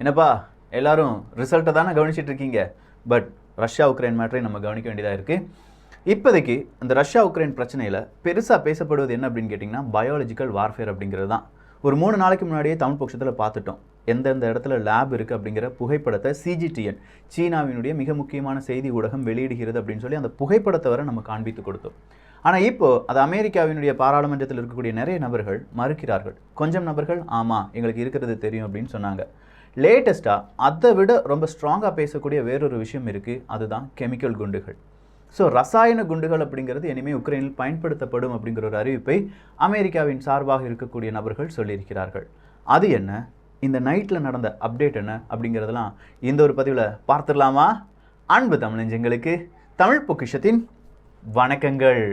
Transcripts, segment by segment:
என்னப்பா எல்லாரும் ரிசல்ட்டை தானே கவனிச்சிட்டு இருக்கீங்க. பட் ரஷ்யா உக்ரைன் மேட்டரை நம்ம கவனிக்க வேண்டியதாக இருக்குது. இப்போதைக்கு இந்த ரஷ்யா உக்ரைன் பிரச்சனையில் பெருசாக பேசப்படுவது என்ன அப்படின்னு கேட்டிங்கன்னா பயாலஜிக்கல் வார்ஃபேர் அப்படிங்கிறது தான். ஒரு 3 நாளைக்கு முன்னாடியே தமிழ் பட்சத்தில் பார்த்துட்டோம். எந்தெந்த இடத்துல லேப் இருக்குது அப்படிங்கிற புகைப்படத்தை CGTN சீனாவினுடைய மிக முக்கியமான செய்தி ஊடகம் வெளியிடுகிறது அப்படின்னு சொல்லி அந்த புகைப்படத்தை வரை நம்ம காண்பித்து கொடுத்தோம். ஆனால் இப்போது அது அமெரிக்காவினுடைய பாராளுமன்றத்தில் இருக்கக்கூடிய நிறைய நபர்கள் மறுக்கிறார்கள். கொஞ்சம் நபர்கள் ஆமாம் எங்களுக்கு இருக்கிறது தெரியும் அப்படின்னு சொன்னாங்க. லேட்டஸ்ட்டாக அதை விட ரொம்ப ஸ்ட்ராங்காக பேசக்கூடிய வேறொரு விஷயம் இருக்குது, அதுதான் கெமிக்கல் குண்டுகள். ஸோ ரசாயன குண்டுகள் அப்படிங்கிறது இனிமேல் உக்ரைனில் பயன்படுத்தப்படும் அப்படிங்கிற ஒரு அறிவிப்பை அமெரிக்காவின் சார்பாக இருக்கக்கூடிய நபர்கள் சொல்லியிருக்கிறார்கள். அது என்ன, இந்த நைட்டில் நடந்த அப்டேட் என்ன அப்படிங்கிறதெல்லாம் இந்த ஒரு பதிவில் பார்த்துடலாமா? அன்பு தமிழஞ்சங்களுக்கு தமிழ் பொக்கிஷத்தின் வணக்கங்கள்.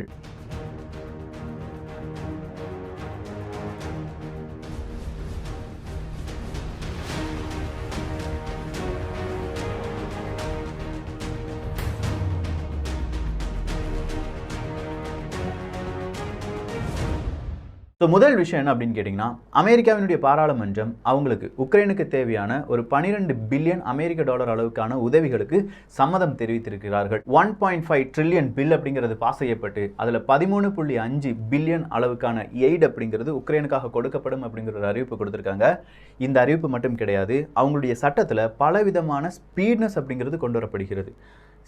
ஸோ முதல் விஷயம் என்ன அப்படின்னு கேட்டிங்கன்னா, அமெரிக்காவினுடைய பாராளுமன்றம் அவங்களுக்கு உக்ரைனுக்கு தேவையான ஒரு 12 பில்லியன் அமெரிக்க டாலர் அளவுக்கான உதவிகளுக்கு சம்மதம் தெரிவித்திருக்கிறார்கள். 1.5 ட்ரில்லியன் பில் அப்படிங்கிறது பாஸ் செய்யப்பட்டு அதில் 13.5 பில்லியன் அளவுக்கான எய்ட் அப்படிங்கிறது உக்ரைனுக்காக கொடுக்கப்படும் அப்படிங்கிற ஒரு அறிவிப்பு கொடுத்துருக்காங்க. இந்த அறிவிப்பு மட்டும் கிடையாது, அவங்களுடைய சட்டத்தில் பலவிதமான ஸ்பீட்னஸ் அப்படிங்கிறது கொண்டு வரப்படுகிறது.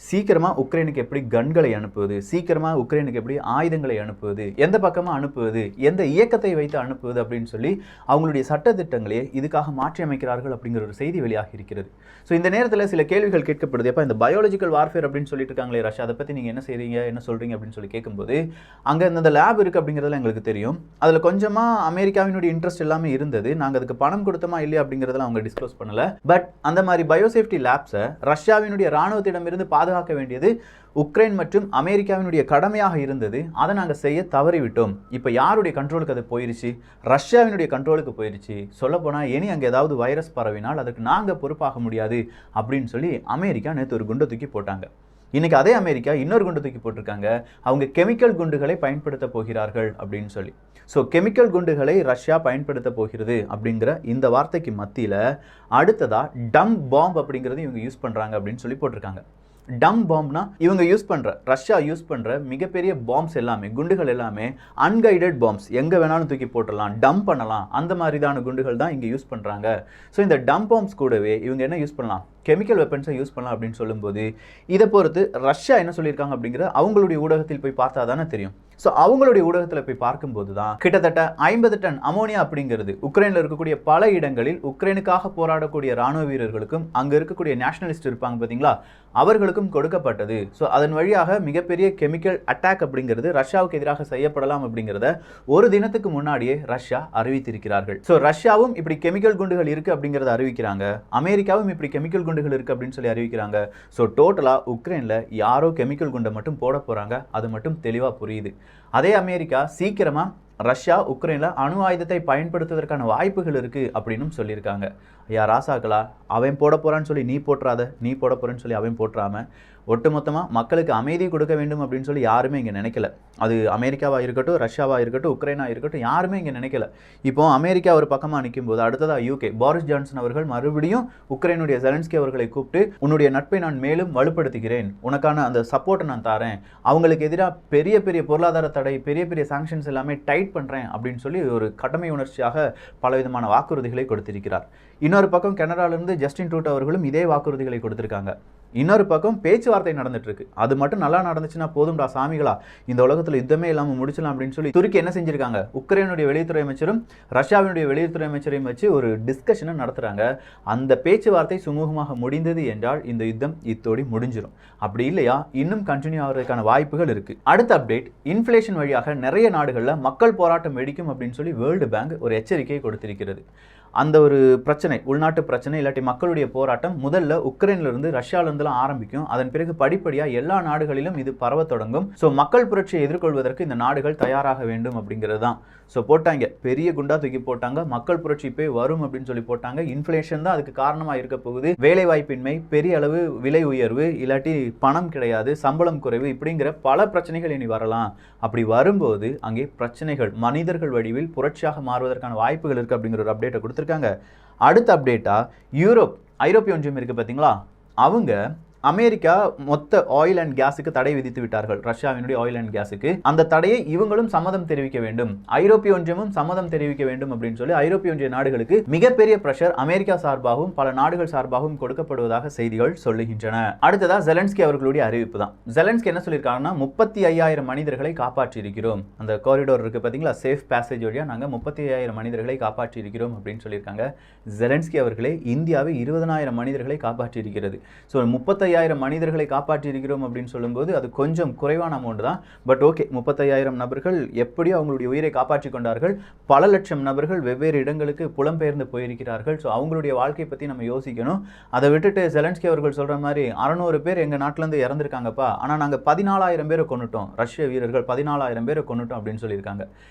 சீக்கிரமாக உக்ரைனுக்கு எப்படி கன்களை அனுப்புவது, சீக்கிரமாக உக்ரைனுக்கு எப்படி ஆயுதங்களை அனுப்புவது, எந்த பக்கமாக அனுப்புவது, எந்த இயக்கத்தை வைத்து அனுப்புவது அப்படின்னு சொல்லி அவங்களுடைய சட்டத்திட்டங்களே இதுக்காக மாற்றி அமைக்கிறார்கள் அப்படிங்கிற ஒரு செய்தி வெளியாகி இருக்கிறது. ஸோ இந்த நேரத்தில் சில கேள்விகள் கேட்கப்படுது. எப்போ இந்த பயாலஜிக்கல் வார்ஃபேர் அப்படின்னு சொல்லிட்டு இருக்காங்களே ரஷ்யா, அதை பற்றி நீங்கள் என்ன செய்கிறீங்க, என்ன சொல்கிறீங்க அப்படின்னு சொல்லி கேட்கும்போது, அங்கே இந்த லேப் இருக்குது அப்படிங்கிறதுல எங்களுக்கு தெரியும். அதில் கொஞ்சமாக அமெரிக்காவினுடைய இன்ட்ரெஸ்ட் எல்லாமே இருந்தது. நாங்கள் அதுக்கு பணம் கொடுத்தோமா இல்லையா அப்படிங்கிறதெல்லாம் அவங்க டிஸ்க்ளோஸ் பண்ணலை. பட் அந்த மாதிரி பயோசேஃப்டி லேப்ஸை ரஷ்யாவினுடைய இராணுவத்திடமிருந்து பாதுகாக்க வேண்டியது உக்ரைன் மற்றும் அமெரிக்காவினுடைய கடமையாக இருந்தது. அதை நாங்கள் செய்ய தவறிவிட்டோம். இப்போ யாருடைய கண்ட்ரோலுக்கு அது போயிருச்சு? ரஷ்யாவினுடைய கண்ட்ரோலுக்கு போயிருச்சு. சொல்லப்போனால் இனி அங்கே ஏதாவது வைரஸ் பரவினால் அதுக்கு நாங்கள் பொறுப்பாக முடியாது அப்படின்னு சொல்லி அமெரிக்கா நேற்று ஒரு குண்டை தூக்கி போட்டாங்க. இன்னைக்கு அதே அமெரிக்கா இன்னொரு குண்டு தூக்கி போட்டிருக்காங்க. அவங்க கெமிக்கல் குண்டுகளை பயன்படுத்த போகிறார்கள் அப்படின்னு சொல்லி. ஸோ கெமிக்கல் குண்டுகளை ரஷ்யா பயன்படுத்த போகிறது அப்படிங்கிற இந்த வார்த்தைக்கு மத்தியில் அடுத்ததாக டம் பாம்ப் அப்படிங்கிறது இவங்க யூஸ் பண்ணுறாங்க அப்படின்னு சொல்லி போட்டிருக்காங்க. டம் பாம்ப்னா இவங்க ரஷ்யா யூஸ் பண்ணுற மிகப்பெரிய பாம்ப்ஸ் எல்லாமே, குண்டுகள் எல்லாமே அன்கைடட் பாம்ப்ஸ், எங்கே வேணாலும் தூக்கி போட்டுடலாம், டம்ப் பண்ணலாம், அந்த மாதிரிதான குண்டுகள் தான் இங்கே யூஸ் பண்ணுறாங்க. ஸோ இந்த டம்ப் பாம்ப்ஸ் கூடவே இவங்க என்ன யூஸ் பண்ணலாம், கெமிக்கல் வெப்பன்ஸை யூஸ் பண்ணலாம் அப்படின்னு சொல்லும்போது இதை பொறுத்து ரஷ்யா என்ன சொல்லியிருக்காங்க அப்படிங்கிற அவங்களுடைய ஊடகத்தில் போய் பார்த்தா தானே தெரியும். ஸோ அவங்களுடைய ஊடகத்தில் போய் பார்க்கும்போது தான் கிட்டத்தட்ட 50 டன் அமோனியா அப்படிங்கிறது உக்ரைனில் இருக்கக்கூடிய பல இடங்களில் உக்ரைனுக்காக போராடக்கூடிய ராணுவ வீரர்களுக்கும் அங்கே இருக்கக்கூடிய நேஷனலிஸ்ட் இருப்பாங்க பார்த்தீங்களா, அவர்களுக்கும் கொடுக்கப்பட்டது. ஸோ அதன் வழியாக மிகப்பெரிய கெமிக்கல் அட்டாக் அப்படிங்கிறது ரஷ்யாவுக்கு எதிராக செய்யப்படலாம் அப்படிங்கிறத ஒரு தினத்துக்கு முன்னாடியே ரஷ்யா அறிவித்திருக்கிறார்கள். ஸோ ரஷ்யாவும் இப்படி கெமிக்கல் குண்டுகள் இருக்குது அப்படிங்கிறத அறிவிக்கிறாங்க, அமெரிக்காவும் இப்படி கெமிக்கல் குண்டுகள் இருக்குது அப்படின்னு சொல்லி அறிவிக்கிறாங்க. ஸோ டோட்டலாக உக்ரைனில் யாரோ கெமிக்கல் குண்டை மட்டும் போட போகிறாங்க, அது மட்டும் தெளிவாக புரியுது. அதே அமெரிக்கா சீக்கிரமாக ரஷ்யா உக்ரைனில் அணு ஆயுதத்தை பயன்படுத்துவதற்கான வாய்ப்புகள் இருக்குது அப்படின்னு சொல்லியிருக்காங்க. ராசாக்களா, அவன் போட போகிறான்னு சொல்லி நீ போட்டுறாத, நீ போட போகிறேன்னு சொல்லி அவன் போட்டுறாம ஒட்டுமொத்தமாக மக்களுக்கு அமைதி கொடுக்க வேண்டும் அப்படின்னு சொல்லி யாருமே இங்கே நினைக்கல. அது அமெரிக்காவாக இருக்கட்டும், ரஷ்யாவாக இருக்கட்டும், உக்ரைனாக இருக்கட்டும், யாருமே இங்கே நினைக்கல. இப்போ அமெரிக்கா ஒரு பக்கமாக நிற்கும் போது அடுத்ததாக UK பாரிஸ் ஜான்சன் அவர்கள் மறுபடியும் உக்ரைனுடைய ஜெலன்ஸ்கி அவர்களை கூப்பிட்டு உன்னுடைய நட்பை நான் மேலும் வலுப்படுத்துகிறேன், உனக்கான அந்த சப்போர்ட்டை நான் தரேன், அவங்களுக்கு எதிராக பெரிய பெரிய பொருளாதார தடை, பெரிய பெரிய சாங்ஷன்ஸ் எல்லாமே டைட் பண்ணுறேன் அப்படின்னு சொல்லி ஒரு கடமை உணர்ச்சியாக பலவிதமான வாக்குறுதிகளை கொடுத்திருக்கிறார். இன்னொரு பக்கம் கனடாவிலிருந்து ஜஸ்டின் ட்ரூடோ அவர்களும் இதே வாக்குறுதிகளை கொடுத்திருக்காங்க. இன்னொரு பக்கம் பேச்சுவார்த்தை நடந்துட்டு இருக்கு. அது மட்டும் நல்லா நடந்துச்சுன்னா போதும்டா சாமிகளா, இந்த உலகத்தில் யுத்தமே இல்லாமல் முடிச்சலாம் அப்படின்னு சொல்லி துருக்கி என்ன செஞ்சிருக்காங்க, உக்ரைனுடைய வெளியுறவுத்துறை அமைச்சரும் ரஷ்யாவினுடைய வெளியுறவுத்துறை அமைச்சரையும் வச்சு ஒரு டிஸ்கஷனை நடத்துறாங்க. அந்த பேச்சுவார்த்தை சுமூகமாக முடிந்தது என்றால் இந்த யுத்தம் இத்தோடி முடிஞ்சிடும். அப்படி இல்லையா இன்னும் கண்டினியூ ஆகிறதுக்கான வாய்ப்புகள் இருக்கு. அடுத்த அப்டேட், இன்ஃப்ளேஷன் வழியாக நிறைய நாடுகளில் மக்கள் போராட்டம் வெடிக்கும் அப்படின்னு சொல்லி வேர்ல்டு பேங்க் ஒரு எச்சரிக்கையை கொடுத்திருக்கிறது. அந்த ஒரு பிரச்சனை, உள்நாட்டு பிரச்சனை இல்லாட்டி மக்களுடைய போராட்டம் முதல்ல உக்ரைன்லேருந்து ரஷ்யாவிலிருந்துலாம் ஆரம்பிக்கும். அதன் பிறகு படிப்படியாக எல்லா நாடுகளிலும் இது பரவ தொடங்கும். ஸோ மக்கள் புரட்சியை எதிர்கொள்வதற்கு இந்த நாடுகள் தயாராக வேண்டும் அப்படிங்கிறது தான். ஸோ போட்டாங்க, பெரிய குண்டா தூக்கி போட்டாங்க, மக்கள் புரட்சி போய் வரும் அப்படின்னு சொல்லி போட்டாங்க. இன்ஃப்ளேஷன் தான் அதுக்கு காரணமாக இருக்க போகுது. வேலை வாய்ப்பின்மை, பெரிய அளவு விலை உயர்வு, இல்லாட்டி பணம் கிடையாது, சம்பளம் குறைவு, இப்படிங்கிற பல பிரச்சனைகள் இனி வரலாம். அப்படி வரும்போது அங்கே பிரச்சனைகள் மனிதர்கள் வடிவில் புரட்சியாக மாறுவதற்கான வாய்ப்புகள் இருக்குது அப்படிங்கிற ஒரு அப்டேட்டை கொடுத்துருக்காங்க. அடுத்த அப்டேட்டாக ஐரோப்பிய ஒன்றியம் இருக்குது பார்த்தீங்களா, அவங்க அமெரிக்கா மொத்த ஆயில் அண்ட் கேஸுக்கு தடை விதித்து விட்டார்கள். ரஷ்யாவினுடைய ஆயில் அண்ட் கேஸுக்கு அந்த தடையை இவங்களும் சம்மதம் தெரிவிக்க வேண்டும், ஐரோப்பிய ஒன்றியமும் சம்மதம் தெரிவிக்க வேண்டும் அப்படின்னு சொல்லி ஐரோப்பிய ஒன்றிய நாடுகளுக்கு மிகப்பெரிய பிரஷர் அமெரிக்கா சார்பாகவும் பல நாடுகள் சார்பாகவும் கொடுக்கப்படுவதாக செய்திகள் சொல்லுகின்றன. அடுத்ததா ஜெலன்ஸ்கி அவர்களுடைய அறிவிப்பு தான். ஜெலன்ஸ்கி என்ன சொல்லியிருக்காங்கன்னா 35,000 மனிதர்களை காப்பாற்றி இருக்கிறோம். அந்த காரிடோர் இருக்கு பார்த்தீங்களா, சேஃப் பேசேஜ் வழியா நாங்கள் 35,000 மனிதர்களை காப்பாற்றி இருக்கிறோம் அப்படின்னு சொல்லியிருக்காங்க. ஜெலன்ஸ்கி அவர்களே இந்தியாவை 20,000 மனிதர்களை காப்பாற்றி இருக்கிறது. ஸோ 35,000 மனிதர்களை காப்பாற்றி இருக்கிறோம் அப்படின்னு சொல்லும்போது அது கொஞ்சம் குறைவான அமௌண்ட் தான். பட் ஓகே, 35,000 நபர்கள் எப்படியோ அவங்களுடைய உயிரை காப்பாற்றி கொண்டார்கள். பல லட்சம் நபர்கள் வெவ்வேறு இடங்களுக்கு புலம்பெயர்ந்து போயிருக்கிறார்கள். ஸோ அவங்களுடைய வாழ்க்கையை பற்றி நம்ம யோசிக்கணும். அதை விட்டுட்டு ஜெலன்ஸ்கி அவர்கள் சொல்கிற மாதிரி 600 பேர் எங்கள் நாட்டிலேருந்து இறந்துருக்காங்கப்பா, ஆனால் நாங்கள் 14,000 பேரை கொண்டுட்டோம், ரஷ்ய வீரர்கள் 14,000 பேரை கொண்டுட்டோம் அப்படின்னு சொல்லியிருக்காங்க.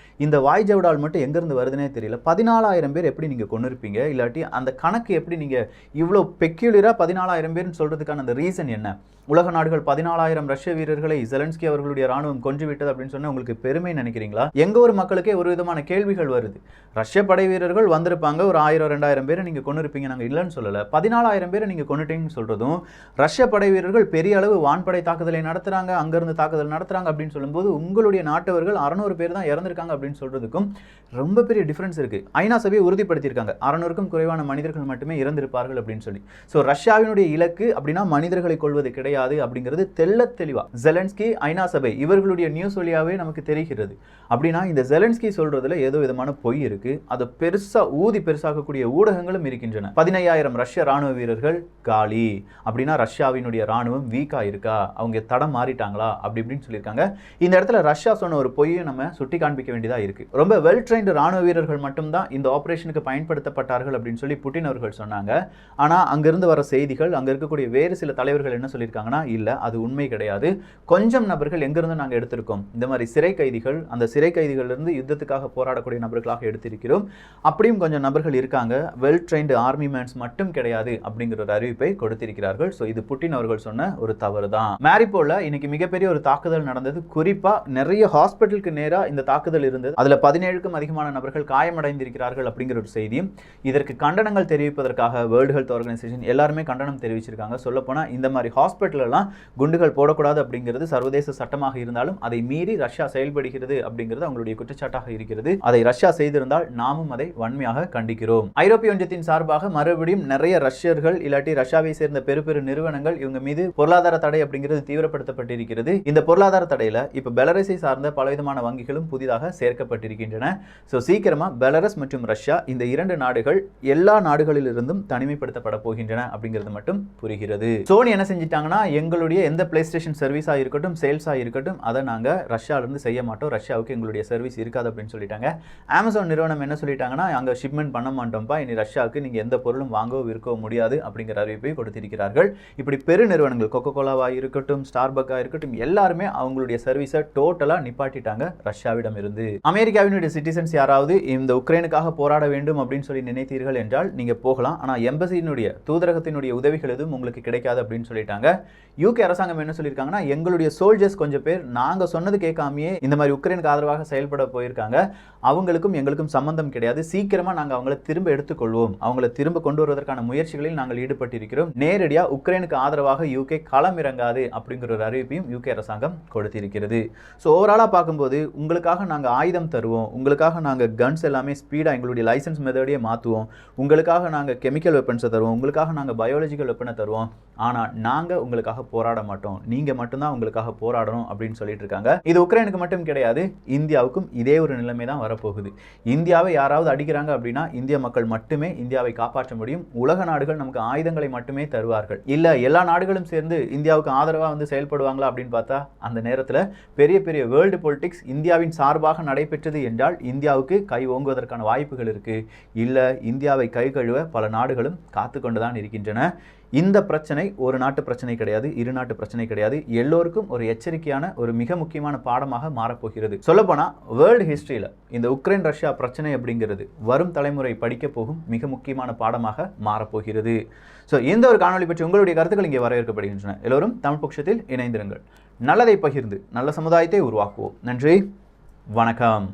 இந்த வாய் ஜவடால் மட்டும் எங்கேருந்து வருதுன்னே தெரியல. 14,000 பேர் எப்படி நீங்கள் கொண்டு இருப்பீங்க, இல்லாட்டி அந்த கணக்கு எப்படி நீங்கள் இவ்வளோ பெக்யூலராக 14,000 பேர்னு சொல்கிறதுக்கான அந்த ரீசன் என்ன? உலக நாடுகள் 14,000 ரஷ்ய வீரர்களை ஜெலன்ஸ்கி அவர்களுடைய ராணுவம் கொன்று விட்டது அப்படின்னு சொன்னா உங்களுக்கு பெருமை நினைக்கிறீங்களா? எங்க ஒரு மக்களுக்கே ஒரு விதமான கேள்விகள் வருது. ரஷ்ய படை வீரர்கள் வந்திருப்பாங்க, ஒரு 1000-2000 பேரை நீங்க கொண்டு இருப்பீங்க, நாங்க இல்லைன்னு சொல்லல. 14,000 பேரை நீங்க கொண்டுட்டீங்கன்னு சொல்றதும், ரஷ்ய படை வீரர்கள் பெரிய அளவு வான்படை தாக்குதலை நடத்துறாங்க, அங்கிருந்து தாக்குதல் நடத்துறாங்க அப்படின்னு சொல்லும்போது உங்களுடைய நாட்டவர்கள் 600 பேர் தான் இறந்திருக்காங்க அப்படின்னு சொல்றதுக்கும் ரொம்ப பெரிய டிஃபரன்ஸ் இருக்கு. ஐநா சபையை உறுதிப்படுத்தியிருக்காங்க 600க்கும் குறைவான மனிதர்கள் மட்டுமே இறந்திருப்பார்கள் அப்படின்னு சொல்லி. ஸோ ரஷ்யாவினுடைய இலக்கு அப்படின்னா மனிதர்களை கொள்வது கிடையாது அப்படிங்கிறது தெள்ள தெளிவா ஜெலன்ஸ்கி, ஐநா சபை இவர்களுடைய நியூஸ் வழியாவே நமக்கு தெரிகிறது. அப்படின்னா இந்த ஜெலன்ஸ்கி சொல்றதுல ஏதோ விதமான பொய் இருக்கு. அதை பெருசாக்கக்கூடிய ஊடகங்களும் இருக்கின்றன. 15,000 ரஷ்ய ராணுவ வீரர்கள் காலி அப்படின்னா ரஷ்யாவினுடைய ராணுவம் வீக்கா இருக்கா, அவங்க தடம் மாறிட்டாங்களா அப்படி இப்படின்னு சொல்லியிருக்காங்க. இந்த இடத்துல ரஷ்யா சொன்ன ஒரு பொய்யை நம்ம சுட்டி காண்பிக்க வேண்டியதா இருக்கு. ரொம்ப வெல் ட்ரெயின்டு ராணுவ வீரர்கள் மட்டும்தான் இந்த ஆபரேஷனுக்கு பயன்படுத்தப்பட்டார்கள் அப்படின்னு சொல்லி புட்டின் அவர்கள் சொன்னாங்க. ஆனா அங்கிருந்து வர செய்திகள், அங்க இருக்கக்கூடிய வேறு சில தலைவர்கள் என்ன சொல்லியிருக்காங்கன்னா, இல்ல அது உண்மை கிடையாது, கொஞ்சம் நபர்கள் எங்கிருந்து நாங்க எடுத்திருக்கோம், இந்த மாதிரி சிறை கைதிகள், அந்த சிறை கைதிகள் இருந்து யுத்தத்துக்காக போராடக்கூடிய நபர்களாக எடுத்திருக்கிறோம், அப்படியும் கொஞ்சம் நபர்கள் இருக்காங்க, வெல் ட்ரெயின்டு ஆர்மி மேன்ஸ் மட்டும் கிடையாது அப்படிங்கிற ஒரு அறிவிப்பை கொடுத்திருக்கிறார்கள். ஸோ இது புட்டின் அவர்கள் சொன்ன ஒரு தவறு தான். மேரிபோல்ல இன்னைக்கு மிகப்பெரிய ஒரு தாக்குதல் நடந்தது. குறிப்பா நிறைய ஹாஸ்பிட்டலுக்கு நேரா இந்த தாக்குதல் இருந்தது. அதுல 17க்கும் அதிகமான நபர்கள் காயமடைந்திருக்கிறார்கள் அப்படிங்கிற ஒரு செய்தியும், இதற்கு கண்டனங்கள் தெரிவிப்பதற்காக வேர்ல்டு ஹெல்த் ஆர்கனைசேஷன் எல்லாருமே கண்டனம் தெரிவிச்சிருக்காங்க. சொல்லப்போனா இந்த மாதிரி ஹாஸ்பிட்டல் எல்லாம் குண்டுகள் போடக்கூடாது அப்படிங்கிறது சர்வதேச சட்டமாக இருந்தாலும் அதை மீறி ரஷ்யா செயல்படுகிறது அப்படிங்கிறது அவங்களுடைய குற்றச்சாட்டாக இருக்கிறது. அதை ரஷ்யா செய்திருந்தால் நாமும் அதை வன்மையாக கண்டிக்கிறோம். ஐரோப்பிய ஒன்றியத்தின் சார்பாக மறுபடியும் நிறைய ரஷ்யர்கள் இல்லாட்டி ரஷ்யாவை சேர்ந்த பெரு நிறுவனங்கள் இவங்க மீது பொருளாதார தடை அப்படிங்கிறது தீவிரப்படுத்தப்பட்டிருக்கிறது. இந்த பொருளாதார தடையில இப்ப பெலரஸை சார்ந்த பலவிதமான வங்கிகளும் புதிதாக சேர்க்கப்பட்டிருக்கின்றன. ஸோ சீக்கிரமா பெலரஸ் மற்றும் ரஷ்யா இந்த இரண்டு நாடுகள் எல்லா நாடுகளிலிருந்தும் தனிமைப்படுத்தப்பட போகின்றன அப்படிங்கிறது மட்டும் புரிகிறது. சோனி என்ன செஞ்சிட்டாங்கன்னா, எங்களுடைய எந்த பிளே ஸ்டேஷன் சர்வீஸா இருக்கட்டும், சேல்ஸா இருக்கட்டும், அதை நாங்க ரஷ்யால இருந்து செய்ய மாட்டோம், ரஷ்யாவுக்கு எங்களுடைய சர்வீஸ் இருக்காது அப்படின்னு சொல்லிட்டாங்க. அமேசான் நிறுவனம் என்ன சொல்லிட்டாங்கன்னா, அங்க ஷிப்மெண்ட் பண்ண மாட்டோம்ப்பா, இனி ரஷ்யாவுக்கு நீங்க எந்த பொருளும் வாங்கவோ விற்கவோ முடியாது அப்படிங்கிற அறிவிப்பை கொடுத்திருக்கிறார்கள். இப்படி பெரு நிறுவனங்கள் கொக்கோ கோலாவா இருக்கட்டும், ஸ்டார்பக்கா இருக்கட்டும், எல்லாருமே அவங்களுடைய சர்வீஸை டோட்டலா நிப்பாட்டிட்டாங்க ரஷ்யாவிடம் இருந்து. அமெரிக்காவினுடைய சிட்டிசன்ஸ் யாராவது இந்த உக்ரைனுக்காக போராட வேண்டும் அப்படின்னு சொல்லி நினைத்தீர்கள் என்றால் நீங்க போகலாம். ஆனா எம்பசியினுடைய தூதரகத்தினுடைய உதவிகள் எதுவும் உங்களுக்கு கிடைக்காது அப்படின்னு சொல்லிட்டாங்க. யூகே அரசாங்கம் என்ன சொல்லியிருக்காங்கன்னா, எங்களுடைய சோல்ஜர்ஸ் கொஞ்சம் பேர் நாங்க சொன்னது கேட்காமையே இந்த மாதிரி உக்ரைனுக்கு ஆதரவாக செயல்பட போயிருக்காங்க, அவங்களுக்கும் எங்களுக்கும் சம்பந்தம் கிடையாது, சீக்கிரமா நாங்க அவங்களை திரும்ப எடுத்துக்கொள்வோம், அவங்களை திரும்ப கொண்டு வருவதற்கான முயற்சிகளில் நாங்கள் ஈடுபட்டிருக்கிறோம், நேரடியா உக்ரைனுக்கு ஆதரவாக யூகே களம் இறங்காது அப்படிங்கிற ஒரு அறிவிப்பையும் யூகே அரசாங்கம் கொடுத்திருக்கிறது. ஸோ ஓவராலா பார்க்கும்போது உங்களுக்காக நாங்க ஆயுதம் தருவோம், உங்களுக்காக நாங்க கன்ஸ் எல்லாமே ஸ்பீடா எங்களுடைய லைசன்ஸ் மெத்தடையே மாற்றுவோம், உங்களுக்காக நாங்க கெமிக்கல் வெப்பன்ஸை தருவோம், உங்களுக்காக நாங்க பயாலஜிக்கல் வெப்பனை தருவோம், ஆனா நாங்க உங்களுக்காக போராட மாட்டோம், நீங்க மட்டும்தான் உங்களுக்காக போராடணும் அப்படின்னு சொல்லிட்டு இருக்காங்க. இது உக்ரைனுக்கு மட்டும் கிடையாது, இந்தியாவுக்கும் இதே ஒரு நிலைமை தான் வரப்போகுது. இந்தியாவை யாராவது அடிக்கிறாங்க அப்படின்னா இந்திய மக்கள் மட்டுமே இந்தியாவை காப்பாற்ற முடியும். உலக நாடுகள் நமக்கு ஆயுதங்களை மட்டுமே தருவார்கள். இல்ல எல்லா நாடுகளும் சேர்ந்து இந்தியாவுக்கு ஆதரவா வந்து செயல்படுவாங்களா அப்படின்னு பார்த்தா அந்த நேரத்தில் பெரிய பெரிய வேர்ல்டு பொலிட்டிக்ஸ் இந்தியாவின் சார்பாக நடைபெற்றது என்றால் இந்தியாவுக்கு கை ஓங்குவதற்கான வாய்ப்புகள் இருக்கு. இல்ல இந்தியாவை கை கழுவ பல நாடுகளும் காத்து கொண்டுதான் இருக்கின்றன. இந்த பிரச்சனை ஒரு நாட்டு பிரச்சனை கிடையாது, இரு நாட்டு பிரச்சனை கிடையாது, எல்லோருக்கும் ஒரு எச்சரிக்கையான ஒரு மிக முக்கியமான பாடமாக மாறப்போகிறது. சொல்லப்போனா வேர்ல்டு ஹிஸ்டரியில் இந்த உக்ரைன் ரஷ்யா பிரச்சனை அப்படிங்கிறது வரும் தலைமுறை படிக்க போகும் மிக முக்கியமான பாடமாக மாறப்போகிறது. ஸோ இந்த ஒரு காணொலி பற்றி உங்களுடைய கருத்துக்கள் இங்கே வரவேற்கப்படுகின்றன. எல்லோரும் தமிழ் பட்சத்தில் இணைந்திருங்கள். நல்லதை பகிர்ந்து நல்ல சமுதாயத்தை உருவாக்குவோம். நன்றி, வணக்கம்.